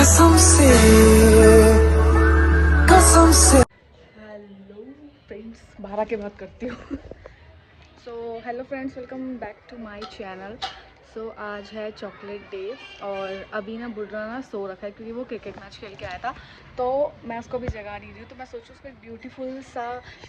कसम से कसम से। हेलो फ्रेंड्स, 12 के बाद करती हूँ। So hello friends, welcome back to my channel. So आज है चॉकलेट डे और अभी ना बुर्रा ना सो रखा है क्योंकि वो क्रिकेट मैच खेल के आया था। तो मैं उसको भी जगा नहीं रही हूँ, तो मैं सोचूँ उसको एक ब्यूटीफुल सा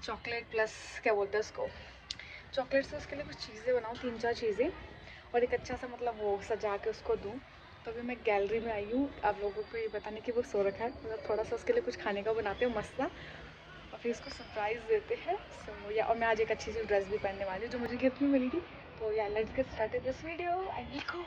चॉकलेट प्लस क्या बोलते हैं उसको, चॉकलेट से उसके लिए कुछ चीज़ें बनाऊँ, 3-4 चीज़ें, और एक अच्छा सा मतलब वो सजा के उसको दूँ। तो अभी मैं गैलरी में आई हूँ आप लोगों को ये बताने कि वो सो रखा है, मतलब थोड़ा सा उसके लिए कुछ खाने का बनाते हैं मस्त सा, और फिर उसको सरप्राइज़ देते हैं। सो या और मैं आज एक अच्छी सी ड्रेस भी पहनने वाली हूँ जो मुझे गिफ्ट में मिली थी। तो या let's get started this video and let's go.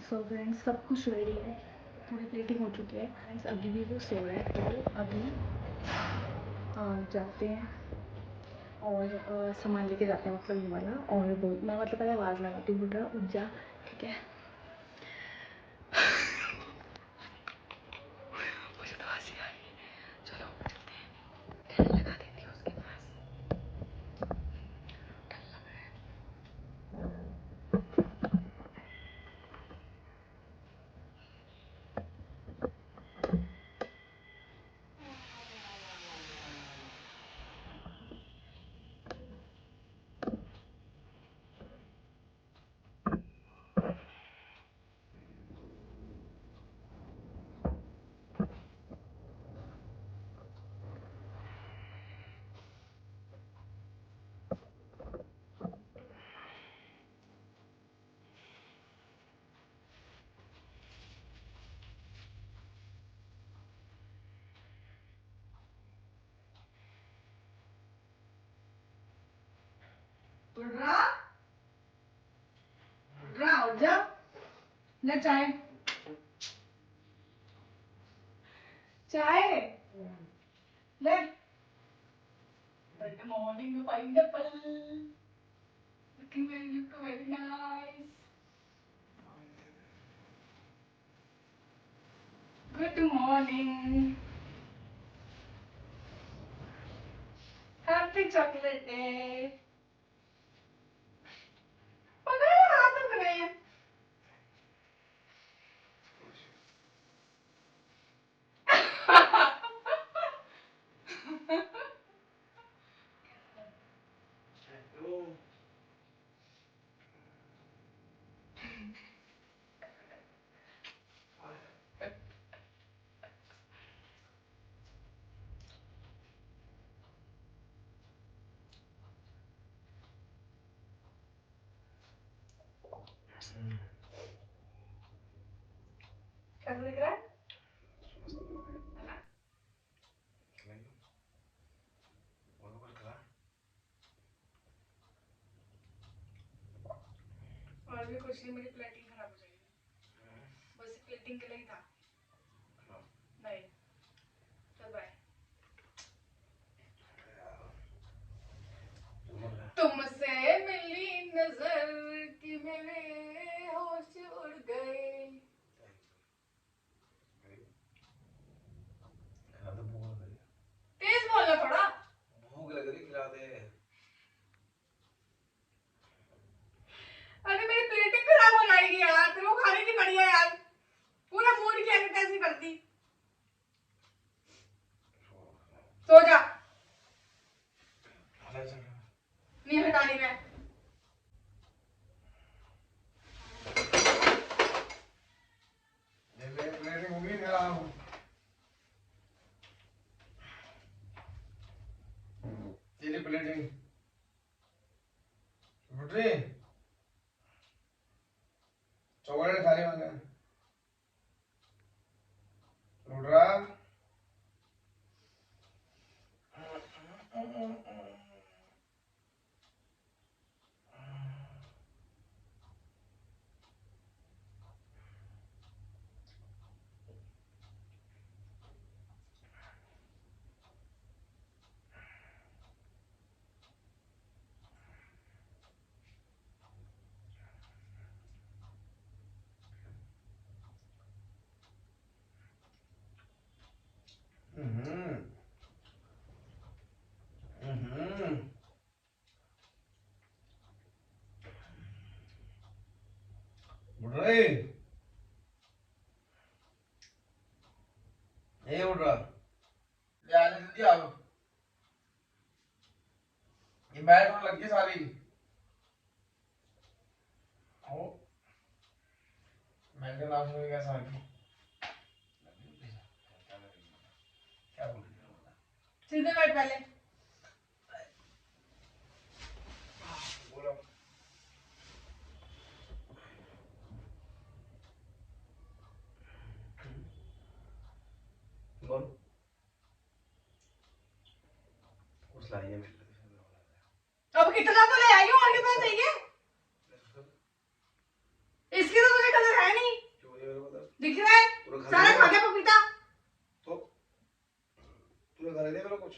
So friends, सब कुछ रेडी है, पूरी प्लेटिंग हो चुकी है। फ्रेंड्स अभी भी वो सो रहा है, तो अभी जाते हैं और सामान लेके जाते हैं, मतलब ये वाला। और बोल मैं मतलब पहले आवाज़ लगाती हूँ, बोल रहा उठ जा, ठीक है। मुझे तो हंसी आ रही है, चलो चलते हैं, लगा देती हूँ उसके पास। बुर्रा, बुर्रा उठ जा, ले चाय, चाय ले। Good morning, pineapple. Looking very, look very nice. Good morning. Happy chocolate day. पकड़ हाथ में पकड़। कैसा दिख रहा है? और भी कुछ नहीं, मेरी प्लेटिंग खराब हो जाएगी। बस प्लेटिंग के लिए ही था। नहीं, चल बाय। तुमसे मिली नजर कि मेरे होश उड़ गए। तेज बोलना थोड़ा। भूख लग रही, खिला दे। अरे मेरी प्लेटिंग खराब हो जाएगी यार, तेरे को खाने की पड़ी है यार। पूरा मूड की ऐसे कैसी करती। सो जा। नहीं हटानी मैं। तेरी प्लेटिंग बुटरी चॉकलेट खा रही मैंने बुटरा बुटरे ये बुटरा ले आ जल्दी आ ये बैठ होने लग गई सारी ओ मैं नाम सुन कैसा आ गई क्या बोल रही है सीधे बैठ पहले। बोलो बोल कुछ लाइए मेरे अब कितना तो ले आई हो, और कितना चाहिए? इसकी तो तुझे कदर है नहीं। क्यों नहीं मेरे को दिख रहा है सारा खा गया पपीता। तो तूने खा लिया मेरा कुछ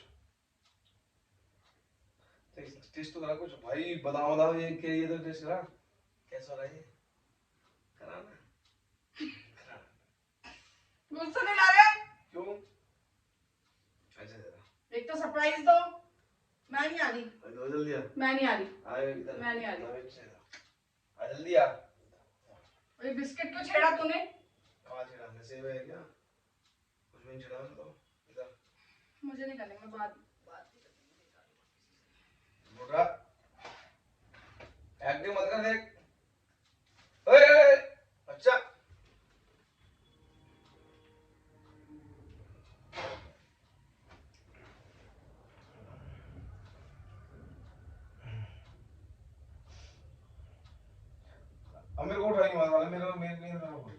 टेस्ट तो करा कुछ भाई बताओ बताओ ये तो टेस्ट करा कैसा रहा ये करा ना गुस्सा नहीं ला रहे? क्यों अच्छा जरा एक तो सरप्राइज दो। मैं नहीं आ रही। दो जल्दी आ मैं नहीं आ रही। आए इधर मैं नहीं आ रही। आ जल्दी आ ये बिस्किट क्यों छेड़ा तूने? कहाँ छेड़ा नशे में है क्या कुछ भी नहीं छेड़ा मैंने तो इधर मुझे नहीं करने, मैं बात मोटा एक्टिंग मत कर देख ओए अच्छा अब मेरे को उठाई मत वाला मेरे नींद खराब हो गई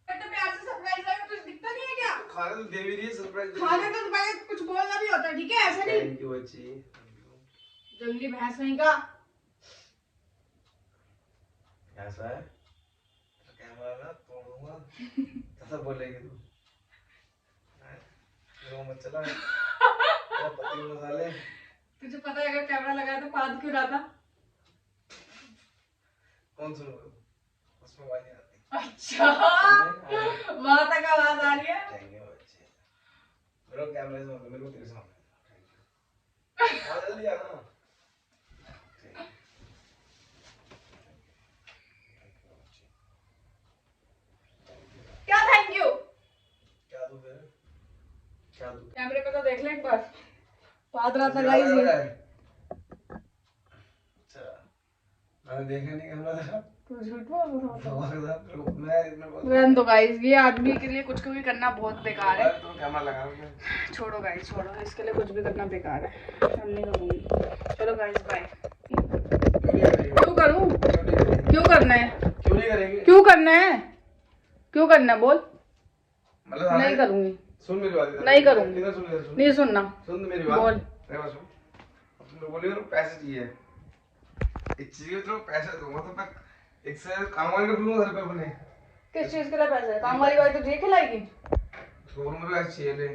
तो प्यार से सरप्राइज है, तुझे दिखता नहीं है क्या? खाने तो दे भी रही है सरप्राइज खाने तो पहले कुछ बोलना भी होता है, ठीक है? ऐसा नहीं। थैंक यू बच्ची जंगली भैंस नहीं का। ऐसा है कैमरा ना तोड़ दूंगा ऐसा बोलेगी तू मेरे को मत चला पति मसाले तुझे पता है अगर कैमरा लगाया तो पाद क्यों रहा था? कौन सुनोगे उसमें आवाज नहीं आती अच्छा वहां तक आवाज आ रही है। थैंक यू बच्चे मेरे को कैमरे से मतलब मेरे को तेरे सामने थैंक यू आ जल्दी आ ना क्या थैंक यू? क्या दूं फिर क्या दूं कैमरे पे तो देख ले एक बार। पाद रहा था गाइस ये। अच्छा मैंने देखा नहीं कैमरा था तू झूठ बोल रहा था। मैं रहने दो गाइस, ये आदमी के लिए कुछ भी करना बहुत बेकार है। तो कैमरा लगा रहा छोड़ो गाइस छोड़ो, इसके लिए कुछ भी करना बेकार है। हम नहीं करूंगी। चलो गाइस बाय। क्यों करूं? क्यों करना है? क्यों नहीं करेंगे क्यों करना है? क्यों करना है बोल? मतलब नहीं करूंगी। सुन मेरी बात नहीं करूंगी। इधर सुन इधर सुन नहीं सुनना। सुन मेरी बात बोल। मेरी बात सुन तुम बोली मेरे को पैसे चाहिए एक चीज के तो पैसे दूंगा तो मैं एक से काम वाले को दूंगा घर पे अपने किस चीज के लिए पैसे? काम वाली बाई तो तुझे खिलाएगी। शोरूम में पैसे चाहिए थे।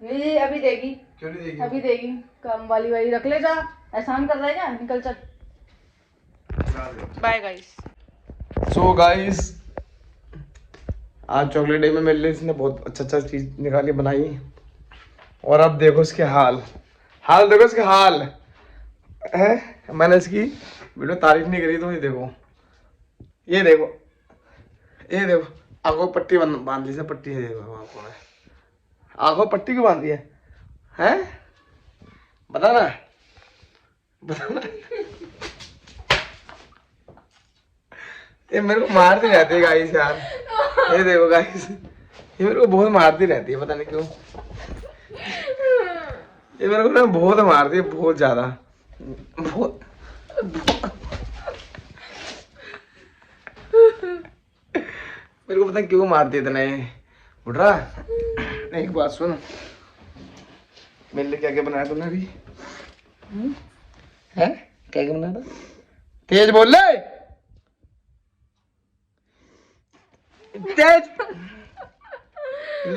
नहीं अभी देगी। क्यों नहीं देगी? अभी देगी। काम वाली बाई रख ले जा। एहसान कर रहा है क्या? निकल चल। Bye guys. सो गाइस, आज चॉकलेट डे में मेरे लिए इसने बहुत अच्छा चीज निकाली बनाई, और अब देखो इसके हाल देखो इसके हाल है। मैंने इसकी वीडियो तारीफ नहीं करी तो ये देखो आंखों को पट्टी बांध ली से पट्टी है, देखो आंखों में आंखों पट्टी क्यों बांधी है? हैं बता ना। ये मेरे को मारती रहती है गाइस यार। ये देखो गाइस, ये मेरे को बहुत मारती रहती है, पता नहीं क्यों। ये मेरे को ना बहुत मारती है, बहुत ज्यादा, बहुत। मेरे को पता नहीं क्यों मारती है इतना। उठ रहा। एक बात सुन, मेरे लिए क्या क्या बनाया तुमने अभी? है क्या क्या बनाया था? तेज बोल ले, तेज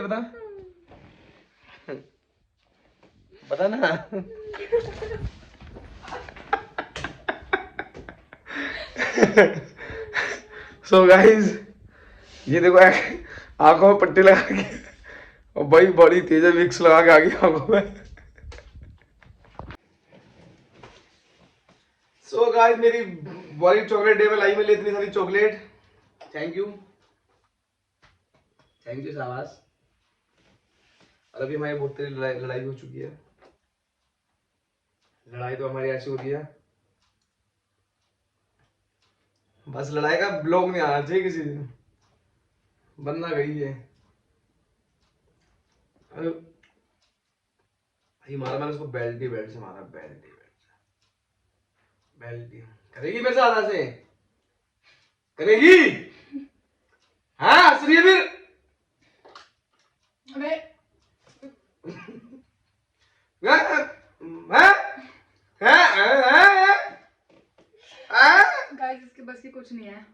बता, बता ना। सो गाइस, ये देखो आंखों में पट्टी लगा के, और भाई बड़ी तेज विक्स लगा के आ गई आंखों में। सो गाइस, मेरी बॉडी चॉकलेट डे में लाई मिली इतनी सारी चॉकलेट। थैंक यू शाबाश। और अभी हमारी बहुत तेज लड़ाई हो चुकी है। लड़ाई तो हमारी ऐसी होती है, बस लड़ाई का ब्लॉग नहीं आना चाहिए किसी दिन, बनना गई है। ये मारा मैंने उसको बेल्ट से मारा, बेल्ट करेगी मेरे साथ ऐसे? करेगी? हाँ सुनिए फिर। गाइस इसके बस की कुछ नहीं है।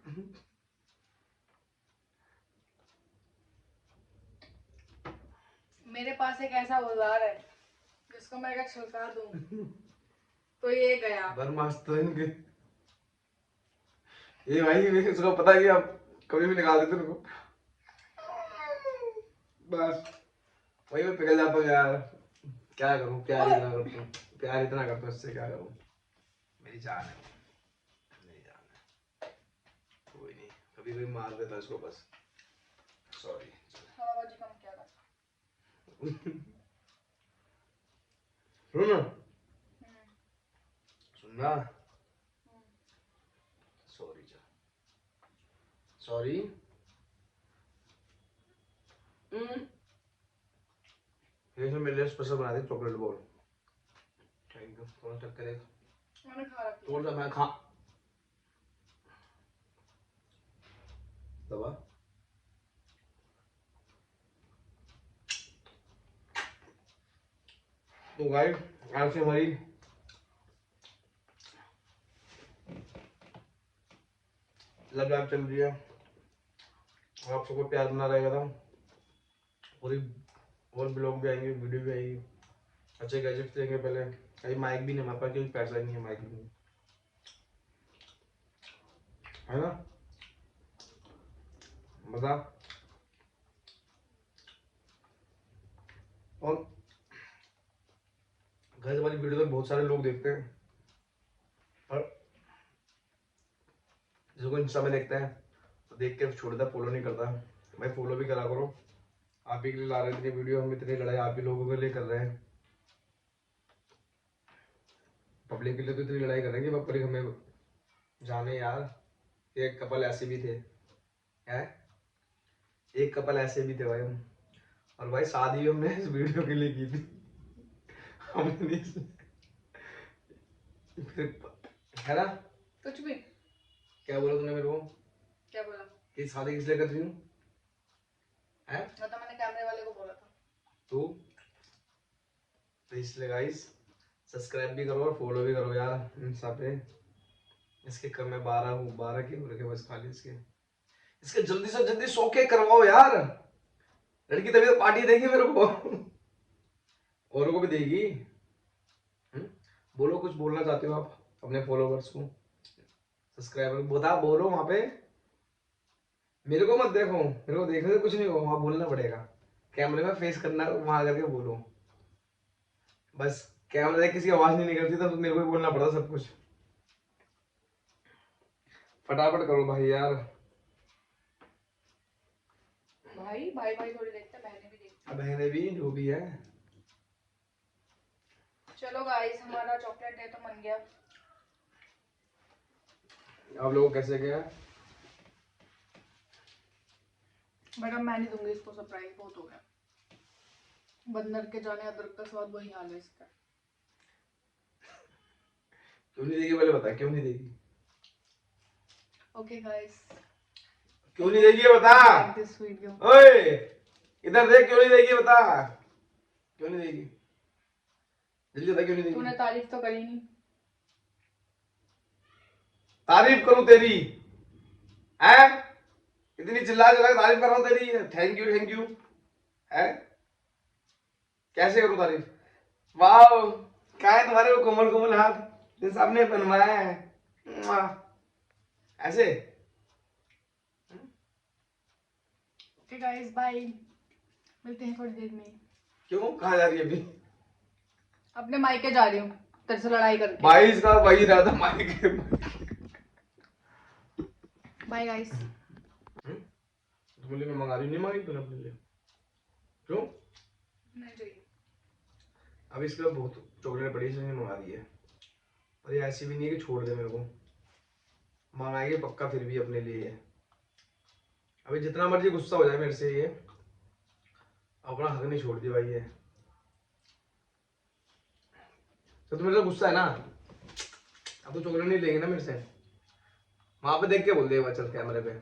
मेरे पास एक ऐसा औजार है जिसको मैं अगर छिलका दूं तो ये गया। बर्मास्त इनके ये भाई, उसको पता है कि आप कभी भी निकाल देते उनको, बस वही मैं पिघल जाता हूँ यार। क्या करूँ, प्यार इतना करता हूँ, प्यार इतना करता हूँ, इससे क्या करूँ। मेरी जान है, मेरी जान है। कोई नहीं, कभी कभी मार देता इसको बस। सॉरी। सुन सुनना, सॉरी सॉरी। ये मेरे लिए स्पेशल बना दी चॉकलेट बॉल। Thank you. कौन टक्कर है? मैंने खा रखी है। तोड़ सा मैं खा दबा। तो गाइस, आज से हमारी लव लाइफ चल रही है, आप सबको प्यार बना रहेगा था। और ब्लॉग भी आएंगे, वीडियो भी आएगी, अच्छे गैजेट्स देंगे। पहले अभी माइक भी नहीं हमारे पास, क्योंकि पैसा नहीं है माइक भी नहीं है ना, बता। और घर वाली वीडियो तो बहुत सारे लोग देखते हैं, और जिसको इंस्टा में देखते हैं तो देख के छोड़ देता, फॉलो नहीं करता। भाई फॉलो भी करा करो, आप ही के लिए ला रहे थे वीडियो, हम इतनी लड़ाई आप ही लोगों के लिए कर रहे हैं। पब्लिक के लिए तो इतनी लड़ाई कर रहे हैं कि पब्लिक हमें जाने यार। एक कपल ऐसे भी थे, हैं? एक कपल ऐसे भी थे भाई हम, और भाई शादी हमने इस वीडियो के लिए की थी। हमने है ना? कुछ भी। क्या बोला तूने मेरे को? क्या बोला? कि शादी किस लिए कर रही हूँ? है? मतलब मैंने कैमरे वाले को बोला था। तो इसलिए गाइस, सब्सक्राइब भी करो और फॉलो भी करो यार इंस्टा पे। इसके कम में 12 की हो रखे बस खाली इसके। इसके जल्दी से जल्दी सो के करवाओ यार। लड़की तबीयत पार्टी देगी मेरे को, औरों को भी देगी। बोलो, कुछ बोलना चाहते हो आप अपने फॉलोवर्स को, सब्सक्राइबर को? बता, बोलो वहां पे। मेरे को मत देखो, मेरे को देखने से कुछ नहीं होगा, वहां बोलना पड़ेगा। कैमरे में फेस करना, वहां करके बोलो बस। कैमरे से किसी आवाज नहीं निकलती तो मेरे को ही बोलना पड़ता सब कुछ। फटाफट करो भाई यार। भाई भाई भाई थोड़ी देखते हैं, बहनें भी देखते बहने भी, जो भी है। हैं। चलो गाइस, हमारा चॉकलेट डे तो बन गया। आप लोगों को कैसे गया? बट अब मैं नहीं दूंगी इसको सरप्राइज, बहुत हो गया। बंदर के जाने अदरक का स्वाद, वही हाल है इसका। क्यों नहीं देगी पहले बता, क्यों नहीं देगी? ओके गाइस, क्यों नहीं देगी ये बता। This video. ओए इधर देख, क्यों नहीं देगी बता, क्यों नहीं देगी? जल्दी बता, क्यों नहीं देगी? तूने तारीफ तो करी नहीं। तारीफ करूं तेरी? है इतनी चिल्ला चिल्ला के तारीफ कर रहा हूं तेरी। थैंक यू है, कैसे करूं तारीफ? वाह, क्या है तुम्हारे वो कोमल कोमल हाथ जो सामने बनवाया है, ऐसे। ओके गाइस, बाय, मिलते हैं थोड़ी देर में। क्यों, कहाँ जा रही है अभी? अपने मायके जा रही हूँ तेरे से लड़ाई करके। भाई इसका वही रहा था मायके। Bye guys. तुमने मैं मंगा रही, नहीं मांगी तूने अपने लिए? क्यों? नहीं चाहिए। अब इसके लिए बहुत चॉकलेट पड़ी, इसने मंगा दी है। और ये ऐसी भी नहीं है कि छोड़ दे मेरे को, मंगाएगी पक्का फिर भी अपने लिए। अभी जितना मर्जी गुस्सा हो जाए मेरे से, ये अपना हक नहीं छोड़ती भाई ये। तो तुम्हें तो गुस्सा है ना, अब तो चॉकलेट नहीं लेगी ना मेरे से। वहां पे देख के बोल दे एक बार, चल कैमरे पे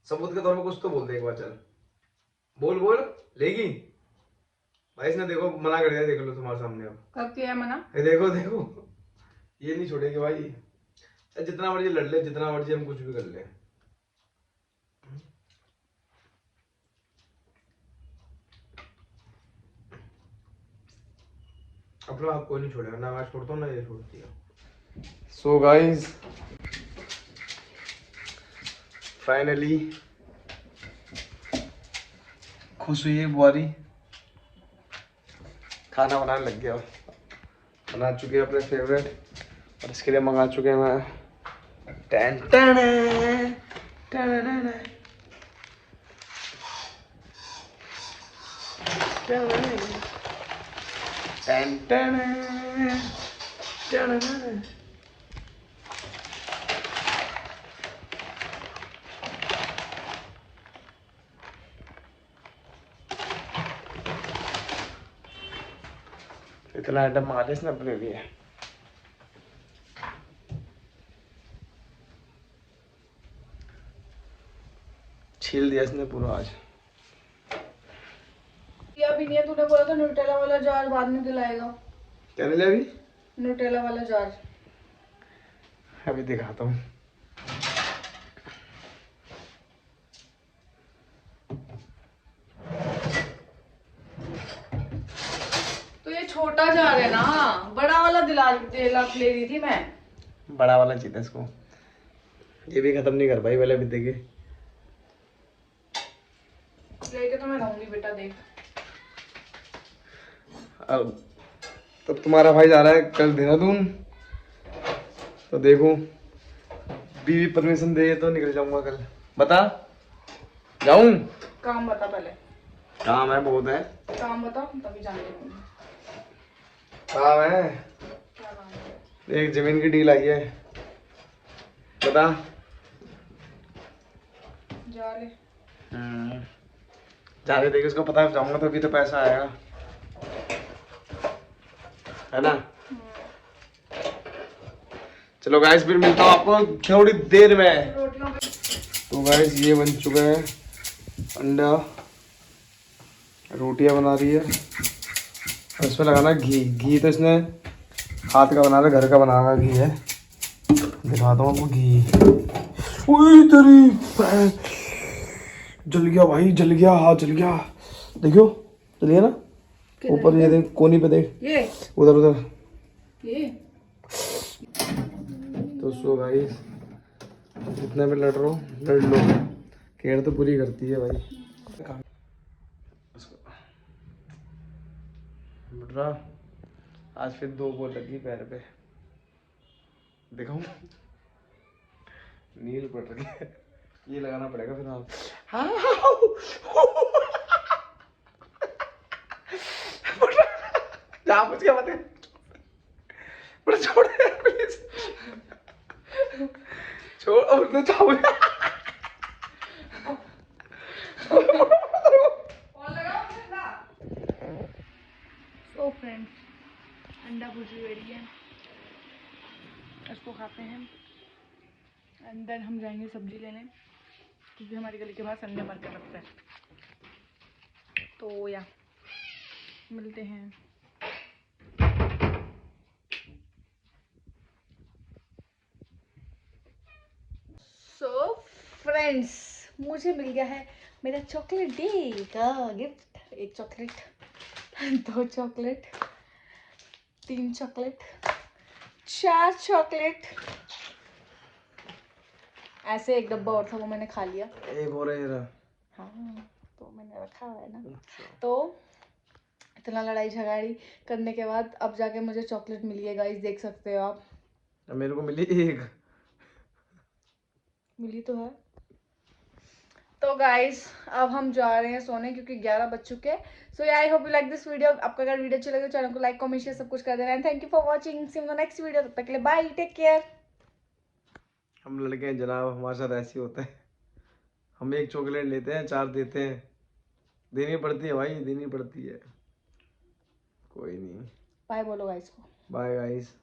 सबूत के तौर पे कुछ तो बोल दे एक बार, चल बोल बोल, लेगी? भाई इसने देखो मना कर दिया, देख लो तुम्हारे सामने। अब कब किया है मना? ये देखो देखो, ये नहीं छोड़ेगी भाई। जितना मर्जी लड़ ले, जितना मर्जी हम कुछ भी कर ले। अपना आप कोई नहीं छोड़ेगा, ना मैं छोड़ता हूँ ना ये छोड़ती है। सो गाइस, फाइनली खुश हुई है बुआरी, खाना बनाने लग गया। बना चुके हैं अपने फेवरेट, और इसके लिए मंगा चुके हैं मैं टन टन टन टन टन टन। इतना आइटम मंगा लिया इसने अपने लिए। छील दिया इसने पूरा आज। अभी नहीं है, तूने बोला था न्यूटेला वाला जार बाद में दिलाएगा। क्या ले अभी? न्यूटेला वाला जार अभी दिखाता हूँ। तो ये छोटा जार है ना, बड़ा वाला दिला ले रही थी मैं। बड़ा वाला चाहिए इसको, ये भी खत्म नहीं कर पाई पहले, अभी देखिए। लेके तो मैं रहूंगी बेटा, देख। अब तब तुम्हारा भाई जा रहा है कल देहरादून, तो देखो बीवी परमिशन दे तो निकल जाऊंगा कल। बता, जाऊं? काम बता पहले। काम है, बहुत है काम बता, तभी जाने दूंगी। काम है, क्या काम है? एक जमीन की डील आई है। बता। जा ले। जा रहे, देखिए उसको पता है जाऊंगा तो अभी तो पैसा आएगा, है ना? चलो गाइस, फिर मिलता हूँ आपको थोड़ी देर में। तो गाइस ये बन चुका है अंडा, रोटियां बना रही है, और इसमें लगाना घी। घी तो इसने हाथ का बना रहा, घर का बना रहा घी है। दिखाता हूँ आपको घी। ओए तेरी जल गया भाई, जल गया, हाँ जल गया। देखियो जल गया ना। ऊपर ये देख, कोनी पे देख, ये उधर उधर। ये तो सो भाई जितना भी लड़ रहा हूँ लड़ लो, केयर तो पूरी करती है भाई। बुढ़ा आज फिर 2 बॉल लगी पैर पे, दिखाऊं नील पड़ रही है, ये लगाना पड़ेगा फिर। हाँ जा मुझ क्या बात है, बड़ा छोड़ प्लीज, छोड़ और तो चाहो। तो फ्रेंड्स अंडा भुर्जी रेडी है, इसको खाते हैं एंड देन हम जाएंगे सब्जी लेने, क्योंकि हमारी गली के बाहर संडे मार्केट लगता है। तो या मिलते हैं। सो फ्रेंड्स मुझे मिल गया है मेरा चॉकलेट डे का gift. 1 chocolate, 2 chocolate, 3 chocolate, 4 chocolate, ऐसे एक डब्बा और था वो मैंने खा लिया। एक और है मेरा। हाँ तो मैंने रखा हुआ है ना। तो इतना लड़ाई झगड़ी करने के बाद अब जाके मुझे चॉकलेट मिली है गाइस, देख सकते हो आप। मेरे को मिली एक, मिली तो है। तो गाइस अब हम जा रहे हैं सोने क्योंकि 11 बज चुके हैं। So I hope you like this video. आपका अगर वीडियो अच्छा लगे तो चैनल को लाइक कमेंट शेयर सब कुछ कर देना। Thank you for watching, see you in the next video. तब तक के लिए बाय, टेक केयर। हम लड़के हैं जनाब, हमारे साथ ऐसे ही होता है, हम एक चॉकलेट लेते हैं 4 देते हैं, देनी पड़ती है भाई, देनी पड़ती है। कोई नहीं, बाय बोलो गाइस को। Bye guys.